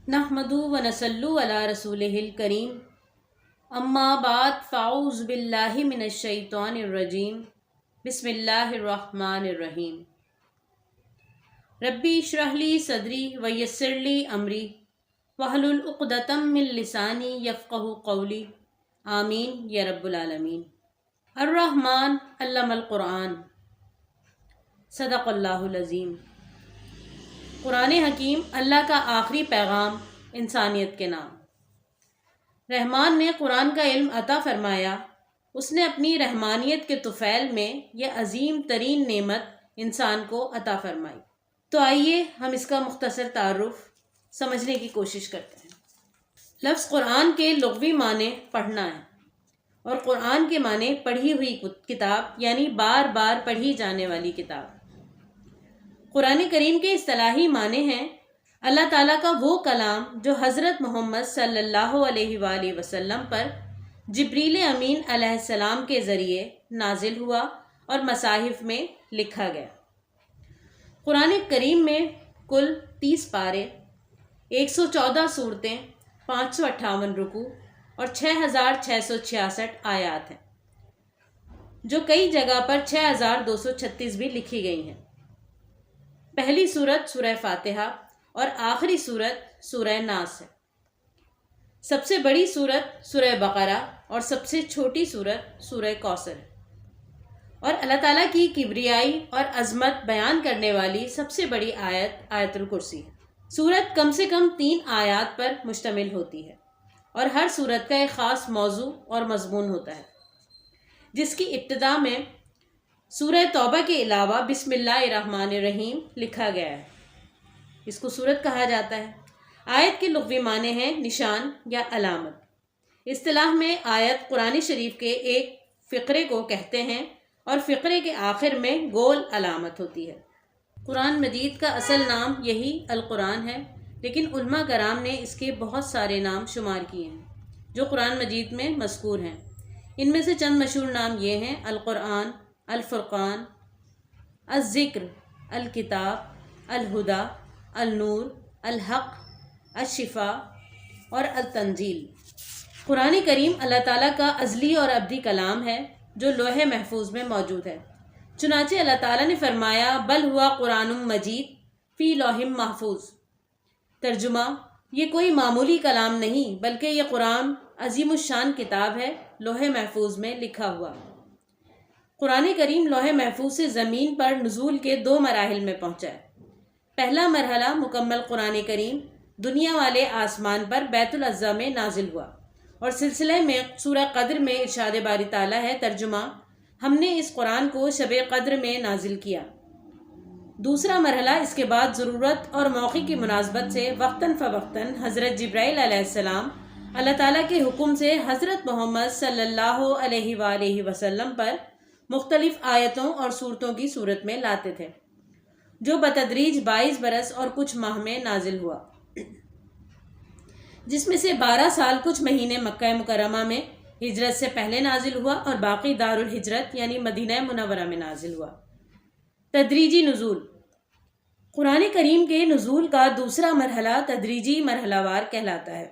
نحمدو و نصلو علی رسولہ الکریم، اما بعد فاعوذ باللہ من الشیطان الرجیم، بسم اللہ الرحمن الرحیم۔ ربی اشرح لی صدری ویسر لی امری واحلل عقدۃ من لسانی یفقہوا قولی، آمین یا رب العالمین۔ الرحمن علم القرآن، صدق اللہ العظیم۔ قرآن حکیم اللہ کا آخری پیغام انسانیت کے نام۔ رحمان نے قرآن کا علم عطا فرمایا، اس نے اپنی رحمانیت کے طفیل میں یہ عظیم ترین نعمت انسان کو عطا فرمائی۔ تو آئیے ہم اس کا مختصر تعارف سمجھنے کی کوشش کرتے ہیں۔ لفظ قرآن کے لغوی معنی پڑھنا ہے، اور قرآن کے معنی پڑھی ہوئی کتاب، یعنی بار بار پڑھی جانے والی کتاب۔ قرآن کریم کے اصطلاحی معنی ہیں اللہ تعالیٰ کا وہ کلام جو حضرت محمد صلی اللہ علیہ وآلہ وسلم پر جبریل امین علیہ السلام کے ذریعے نازل ہوا اور مصاحف میں لکھا گیا۔ قرآن کریم میں کل 30 پارے، 114 صورتیں، 558 رکوع اور 6666 آیات ہیں، جو کئی جگہ پر 6236 بھی لکھی گئی ہیں۔ پہلی سورت سورہ فاتحہ اور آخری سورت سورہ ناس ہے۔ سب سے بڑی سورت سورہ بقرہ اور سب سے چھوٹی سورت سورہ کوثر ہے، اور اللہ تعالیٰ کی کبریائی اور عظمت بیان کرنے والی سب سے بڑی آیت آیت الکرسی ہے۔ سورت کم سے کم 3 آیات پر مشتمل ہوتی ہے، اور ہر سورت کا ایک خاص موضوع اور مضمون ہوتا ہے، جس کی ابتدا میں سورہ توبہ کے علاوہ بسم اللہ الرحمن الرحیم لکھا گیا ہے۔ اس کو سورت کہا جاتا ہے۔ آیت کے لغوی معنی ہیں نشان یا علامت۔ اصطلاح میں آیت قرآن شریف کے ایک فقرے کو کہتے ہیں، اور فقرے کے آخر میں گول علامت ہوتی ہے۔ قرآن مجید کا اصل نام یہی القرآن ہے، لیکن علماء کرام نے اس کے بہت سارے نام شمار کیے ہیں جو قرآن مجید میں مذکور ہیں۔ ان میں سے چند مشہور نام یہ ہیں: القرآن، الفرقان، الذکر، الکتاب، الہدی، النور، الحق، الشفاء اور التنزیل۔ قرآن کریم اللہ تعالیٰ کا ازلی اور ابدی کلام ہے جو لوح محفوظ میں موجود ہے۔ چنانچہ اللہ تعالیٰ نے فرمایا بل ہوا قرآن مجید فی لوح محفوظ۔ ترجمہ: یہ کوئی معمولی کلام نہیں، بلکہ یہ قرآن عظیم الشان کتاب ہے، لوح محفوظ میں لکھا ہوا۔ قرآن کریم لوح محفوظ سے زمین پر نزول کے 2 مراحل میں پہنچا ہے۔ پہلا مرحلہ مکمل قرآن کریم دنیا والے آسمان پر بیت العزا میں نازل ہوا، اور سلسلے میں سورہ قدر میں ارشاد باری تعالیٰ ہے، ترجمہ: ہم نے اس قرآن کو شب قدر میں نازل کیا۔ دوسرا مرحلہ اس کے بعد ضرورت اور موقع کی مناسبت سے وقتاً فوقتاً حضرت جبرائیل علیہ السلام اللہ تعالیٰ کے حکم سے حضرت محمد صلی اللہ علیہ وآلہ وسلم پر مختلف آیتوں اور صورتوں کی صورت میں لاتے تھے، جو بتدریج 22 برس اور کچھ ماہ میں نازل ہوا، جس میں سے 12 سال کچھ مہینے مکہ مکرمہ میں ہجرت سے پہلے نازل ہوا، اور باقی دار الہجرت یعنی مدینہ منورہ میں نازل ہوا۔ تدریجی نزول۔ قرآن کریم کے نزول کا دوسرا مرحلہ تدریجی مرحلہ وار کہلاتا ہے۔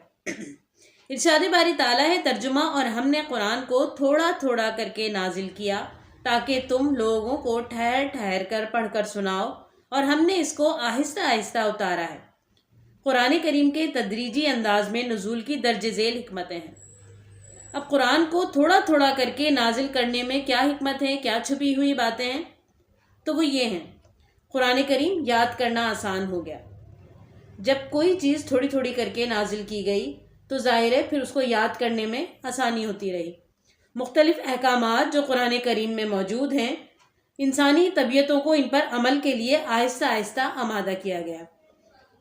ارشاد باری تعالیٰ ہے، ترجمہ: اور ہم نے قرآن کو تھوڑا تھوڑا کر کے نازل کیا تاکہ تم لوگوں کو ٹھہر ٹھہر کر پڑھ کر سناؤ، اور ہم نے اس کو آہستہ آہستہ اتارا ہے۔ قرآن کریم کے تدریجی انداز میں نزول کی درج ذیل حکمتیں ہیں۔ اب قرآن کو تھوڑا تھوڑا کر کے نازل کرنے میں کیا حکمت ہے، کیا چھپی ہوئی باتیں ہیں؟ تو وہ یہ ہیں: قرآن کریم یاد کرنا آسان ہو گیا۔ جب کوئی چیز تھوڑی تھوڑی کر کے نازل کی گئی تو ظاہر ہے پھر اس کو یاد کرنے میں آسانی ہوتی رہی۔ مختلف احکامات جو قرآن کریم میں موجود ہیں، انسانی طبیعتوں کو ان پر عمل کے لیے آہستہ آہستہ آمادہ کیا گیا۔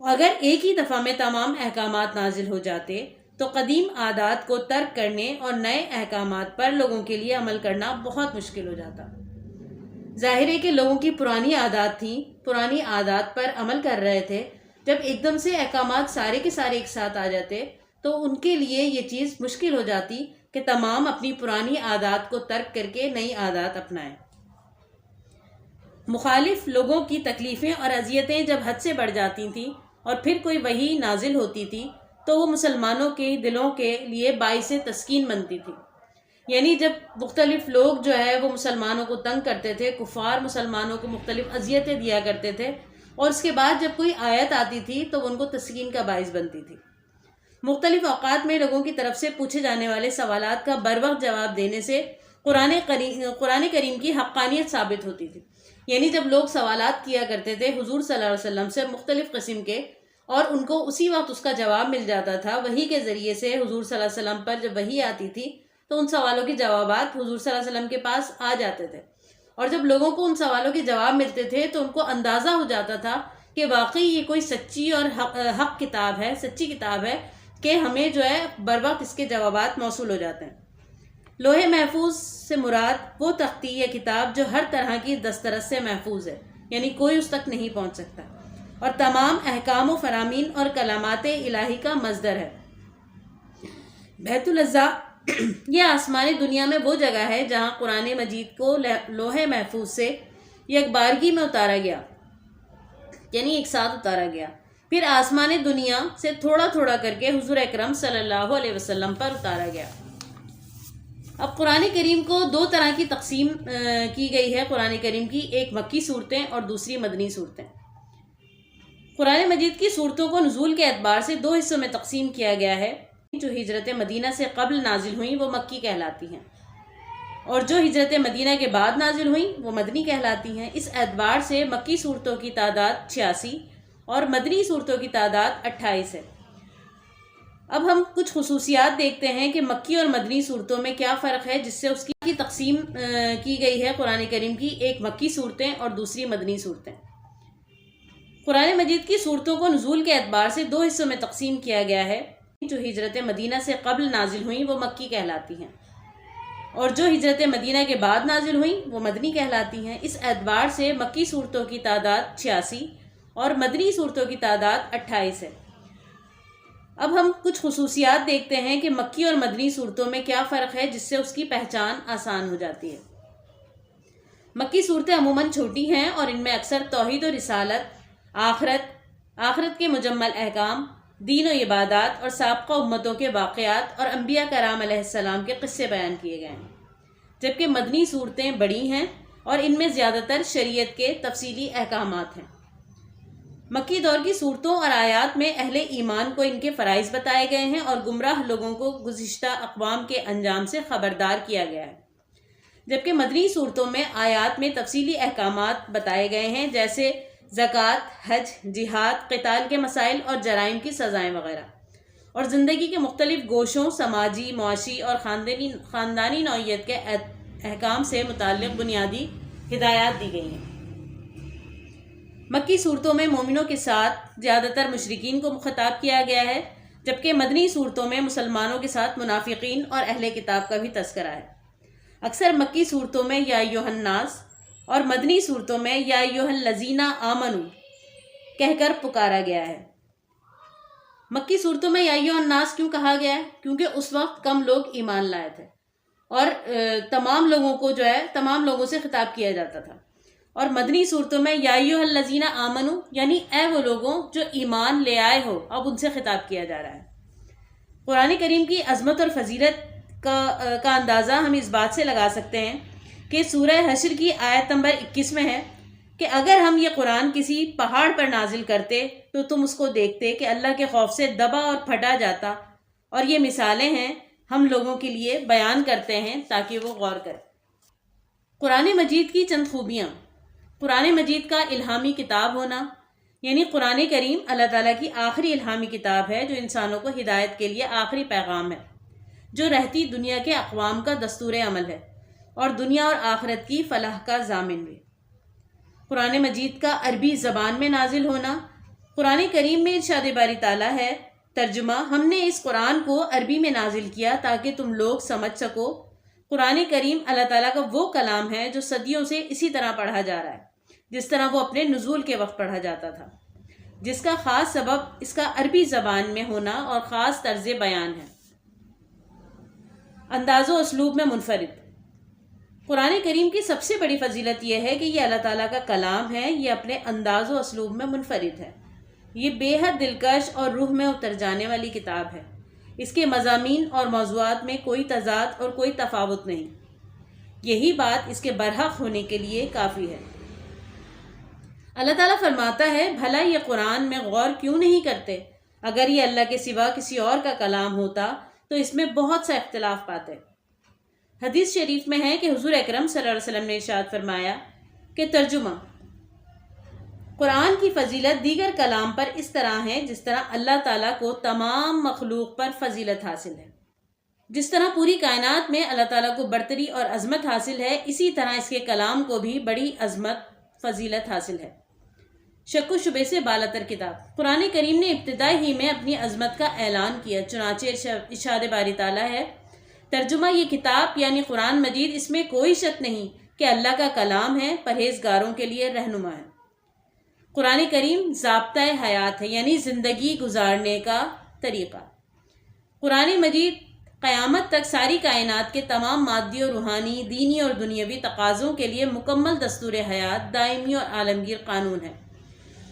اگر ایک ہی دفعہ میں تمام احکامات نازل ہو جاتے تو قدیم عادات کو ترک کرنے اور نئے احکامات پر لوگوں کے لیے عمل کرنا بہت مشکل ہو جاتا۔ ظاہر ہے کہ لوگوں کی پرانی عادات تھیں، پرانی عادات پر عمل کر رہے تھے۔ جب ایک دم سے احکامات سارے کے سارے ایک ساتھ آ جاتے تو ان کے لیے یہ چیز مشکل ہو جاتی کہ تمام اپنی پرانی عادات کو ترک کر کے نئی عادات اپنائیں۔ مخالف لوگوں کی تکلیفیں اور اذیتیں جب حد سے بڑھ جاتی تھیں اور پھر کوئی وحی نازل ہوتی تھی تو وہ مسلمانوں کے دلوں کے لیے باعث تسکین بنتی تھی۔ یعنی جب مختلف لوگ جو ہے وہ مسلمانوں کو تنگ کرتے تھے، کفار مسلمانوں کو مختلف اذیتیں دیا کرتے تھے، اور اس کے بعد جب کوئی آیت آتی تھی تو ان کو تسکین کا باعث بنتی تھی۔ مختلف اوقات میں لوگوں کی طرف سے پوچھے جانے والے سوالات کا بروقت جواب دینے سے قرآن کریم کی حقانیت ثابت ہوتی تھی۔ یعنی جب لوگ سوالات کیا کرتے تھے حضور صلی اللہ علیہ وسلم سے مختلف قسم کے، اور ان کو اسی وقت اس کا جواب مل جاتا تھا، وحی کے ذریعے سے حضور صلی اللہ علیہ وسلم پر جب وحی آتی تھی تو ان سوالوں کے جوابات حضور صلی اللہ علیہ وسلم کے پاس آ جاتے تھے، اور جب لوگوں کو ان سوالوں کے جواب ملتے تھے تو ان کو اندازہ ہو جاتا تھا کہ واقعی یہ کوئی سچی اور حق کتاب ہے، سچی کتاب ہے، کہ ہمیں جو ہے بروقت اس کے جوابات موصول ہو جاتے ہیں۔ لوح محفوظ سے مراد وہ تختی یا کتاب جو ہر طرح کی دسترس سے محفوظ ہے، یعنی کوئی اس تک نہیں پہنچ سکتا، اور تمام احکام و فرامین اور کلامات الہی کا مصدر ہے۔ بیت العزا یہ آسمانی دنیا میں وہ جگہ ہے جہاں قرآن مجید کو لوح محفوظ سے یکبارگی میں اتارا گیا، یعنی ایک ساتھ اتارا گیا، پھر آسمان دنیا سے تھوڑا تھوڑا کر کے حضور اکرم صلی اللہ علیہ وسلم پر اتارا گیا۔ اب قرآن کریم کو دو طرح کی تقسیم کی گئی ہے قرآن کریم کی، ایک مکی صورتیں اور دوسری مدنی صورتیں۔ قرآن مجید کی صورتوں کو نزول کے اعتبار سے دو حصوں میں تقسیم کیا گیا ہے۔ جو ہجرت مدینہ سے قبل نازل ہوئیں وہ مکی کہلاتی ہیں، اور جو ہجرت مدینہ کے بعد نازل ہوئیں وہ مدنی کہلاتی ہیں۔ اس اعتبار سے مکی صورتوں کی تعداد 86 اور مدنی صورتوں کی تعداد 28 ہے۔ اب ہم کچھ خصوصیات دیکھتے ہیں کہ مکی اور مدنی صورتوں میں کیا فرق ہے، جس سے اس کی تقسیم کی گئی ہے قرآن کریم کی، ایک مکی صورتیں اور دوسری مدنی صورتیں۔ قرآن مجید کی صورتوں کو نزول کے اعتبار سے دو حصوں میں تقسیم کیا گیا ہے۔ جو ہجرت مدینہ سے قبل نازل ہوئیں وہ مکی کہلاتی ہیں، اور جو ہجرت مدینہ کے بعد نازل ہوئیں وہ مدنی کہلاتی ہیں۔ اس اعتبار سے مکی صورتوں کی تعداد 86 اور مدنی صورتوں کی تعداد 28 ہے۔ اب ہم کچھ خصوصیات دیکھتے ہیں کہ مکی اور مدنی صورتوں میں کیا فرق ہے، جس سے اس کی پہچان آسان ہو جاتی ہے۔ مکی صورتیں عموماً چھوٹی ہیں اور ان میں اکثر توحید و رسالت، آخرت کے مجمل احکام، دین و عبادات اور سابقہ امتوں کے واقعات اور انبیاء کرام علیہ السلام کے قصے بیان کیے گئے ہیں، جبکہ مدنی صورتیں بڑی ہیں اور ان میں زیادہ تر شریعت کے تفصیلی احکامات ہیں۔ مکی دور کی صورتوں اور آیات میں اہل ایمان کو ان کے فرائض بتائے گئے ہیں اور گمراہ لوگوں کو گزشتہ اقوام کے انجام سے خبردار کیا گیا ہے، جبکہ مدنی صورتوں میں آیات میں تفصیلی احکامات بتائے گئے ہیں، جیسے زکوٰۃ، حج، جہاد، قتال کے مسائل اور جرائم کی سزائیں وغیرہ، اور زندگی کے مختلف گوشوں، سماجی، معاشی اور خاندانی نوعیت کے احکام سے متعلق بنیادی ہدایات دی گئی ہیں۔ مکی صورتوں میں مومنوں کے ساتھ زیادہ تر مشرکین کو خطاب کیا گیا ہے، جبکہ مدنی صورتوں میں مسلمانوں کے ساتھ منافقین اور اہل کتاب کا بھی تذکرہ ہے۔ اکثر مکی صورتوں میں یا ایھا الناس اور مدنی صورتوں میں یا ایھا الذین آمنوا کہہ کر پکارا گیا ہے۔ مکی صورتوں میں یا ایھا الناس کیوں کہا گیا ہے؟ کیونکہ اس وقت کم لوگ ایمان لائے تھے اور تمام لوگوں کو جو ہے تمام لوگوں سے خطاب کیا جاتا تھا، اور مدنی صورتوں میں یا ایھا الذین آمنوا یعنی اے وہ لوگوں جو ایمان لے آئے ہو، اب ان سے خطاب کیا جا رہا ہے۔ قرآن کریم کی عظمت اور فضیلت کا اندازہ ہم اس بات سے لگا سکتے ہیں کہ سورہ حشر کی آیت نمبر 21 میں ہے کہ اگر ہم یہ قرآن کسی پہاڑ پر نازل کرتے تو تم اس کو دیکھتے کہ اللہ کے خوف سے دبا اور پھٹا جاتا، اور یہ مثالیں ہیں ہم لوگوں کے لیے بیان کرتے ہیں تاکہ وہ غور کریں۔ قرآن مجید کی چند خوبیاں۔ قرآن مجید کا الہامی کتاب ہونا، یعنی قرآن کریم اللہ تعالیٰ کی آخری الہامی کتاب ہے جو انسانوں کو ہدایت کے لیے آخری پیغام ہے، جو رہتی دنیا کے اقوام کا دستور عمل ہے اور دنیا اور آخرت کی فلاح کا ضامن بھی۔ قرآن مجید کا عربی زبان میں نازل ہونا۔ قرآن کریم میں ارشاد باری تعالیٰ ہے، ترجمہ: ہم نے اس قرآن کو عربی میں نازل کیا تاکہ تم لوگ سمجھ سکو۔ قرآن کریم اللہ تعالیٰ کا وہ کلام ہے جو صدیوں سے اسی طرح پڑھا جا رہا ہے جس طرح وہ اپنے نزول کے وقت پڑھا جاتا تھا، جس کا خاص سبب اس کا عربی زبان میں ہونا اور خاص طرز بیان ہے۔ انداز و اسلوب میں منفرد۔ قرآن کریم کی سب سے بڑی فضیلت یہ ہے کہ یہ اللہ تعالیٰ کا کلام ہے، یہ اپنے انداز و اسلوب میں منفرد ہے۔ یہ بے حد دلکش اور روح میں اتر جانے والی کتاب ہے۔ اس کے مضامین اور موضوعات میں کوئی تضاد اور کوئی تفاوت نہیں۔ یہی بات اس کے برحق ہونے کے لیے کافی ہے۔ اللہ تعالیٰ فرماتا ہے، بھلا یہ قرآن میں غور کیوں نہیں کرتے؟ اگر یہ اللہ کے سوا کسی اور کا کلام ہوتا تو اس میں بہت سا اختلاف پاتے۔ حدیث شریف میں ہے کہ حضور اکرم صلی اللہ علیہ وسلم نے ارشاد فرمایا کہ ترجمہ: قرآن کی فضیلت دیگر کلام پر اس طرح ہے جس طرح اللہ تعالیٰ کو تمام مخلوق پر فضیلت حاصل ہے۔ جس طرح پوری کائنات میں اللہ تعالیٰ کو برتری اور عظمت حاصل ہے، اسی طرح اس کے کلام کو بھی بڑی عظمت فضیلت حاصل ہے۔ شک و شبے سے بالاتر کتاب۔ قرآن کریم نے ابتدائی ہی میں اپنی عظمت کا اعلان کیا، چنانچہ ارشاد باری تعالیٰ ہے، ترجمہ: یہ کتاب یعنی قرآن مجید، اس میں کوئی شک نہیں کہ اللہ کا کلام ہے، پرہیزگاروں کے لیے رہنما ہے۔ قرآن کریم ضابطۂ حیات ہے، یعنی زندگی گزارنے کا طریقہ۔ قرآن مجید قیامت تک ساری کائنات کے تمام مادی اور روحانی، دینی اور دنیاوی تقاضوں کے لیے مکمل دستور حیات، دائمی اور عالمگیر قانون ہے۔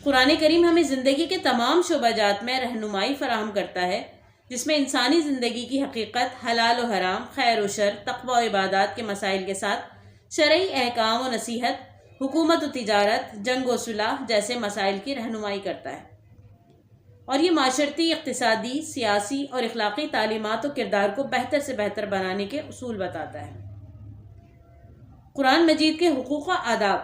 قرآن کریم ہمیں زندگی کے تمام شعبہ جات میں رہنمائی فراہم کرتا ہے، جس میں انسانی زندگی کی حقیقت، حلال و حرام، خیر و شر، تقوی و عبادات کے مسائل کے ساتھ شرعی احکام و نصیحت، حکومت و تجارت، جنگ و صلح جیسے مسائل کی رہنمائی کرتا ہے، اور یہ معاشرتی، اقتصادی، سیاسی اور اخلاقی تعلیمات و کردار کو بہتر سے بہتر بنانے کے اصول بتاتا ہے۔ قرآن مجید کے حقوق و آداب۔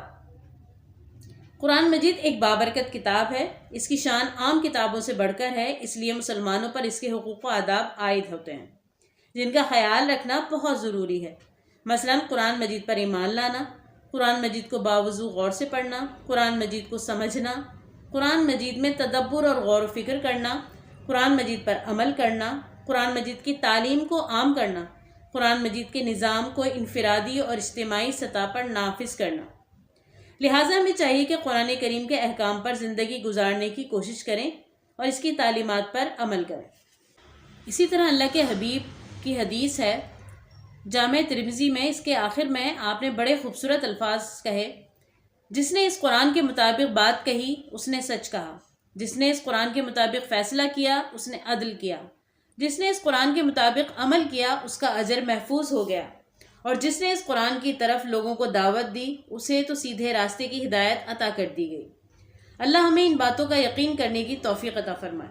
قرآن مجید ایک بابرکت کتاب ہے۔ اس کی شان عام کتابوں سے بڑھ کر ہے، اس لیے مسلمانوں پر اس کے حقوق و آداب عائد ہوتے ہیں، جن کا خیال رکھنا بہت ضروری ہے۔ مثلاً قرآن مجید پر ایمان لانا، قرآن مجید کو باوضو غور سے پڑھنا، قرآن مجید کو سمجھنا، قرآن مجید میں تدبر اور غور و فکر کرنا، قرآن مجید پر عمل کرنا، قرآن مجید کی تعلیم کو عام کرنا، قرآن مجید کے نظام کو انفرادی اور اجتماعی سطح پر نافذ کرنا۔ لہٰذا ہمیں چاہیے کہ قرآن کریم کے احکام پر زندگی گزارنے کی کوشش کریں اور اس کی تعلیمات پر عمل کریں۔ اسی طرح اللہ کے حبیب کی حدیث ہے، جامع ترمذی میں، اس کے آخر میں آپ نے بڑے خوبصورت الفاظ کہے، جس نے اس قرآن کے مطابق بات کہی اس نے سچ کہا، جس نے اس قرآن کے مطابق فیصلہ کیا اس نے عدل کیا، جس نے اس قرآن کے مطابق عمل کیا اس کا اجر محفوظ ہو گیا، اور جس نے اس قرآن کی طرف لوگوں کو دعوت دی اسے تو سیدھے راستے کی ہدایت عطا کر دی گئی۔ اللہ ہمیں ان باتوں کا یقین کرنے کی توفیق عطا فرمائے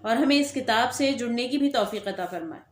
اور ہمیں اس کتاب سے جڑنے کی بھی توفیق عطا فرمائے۔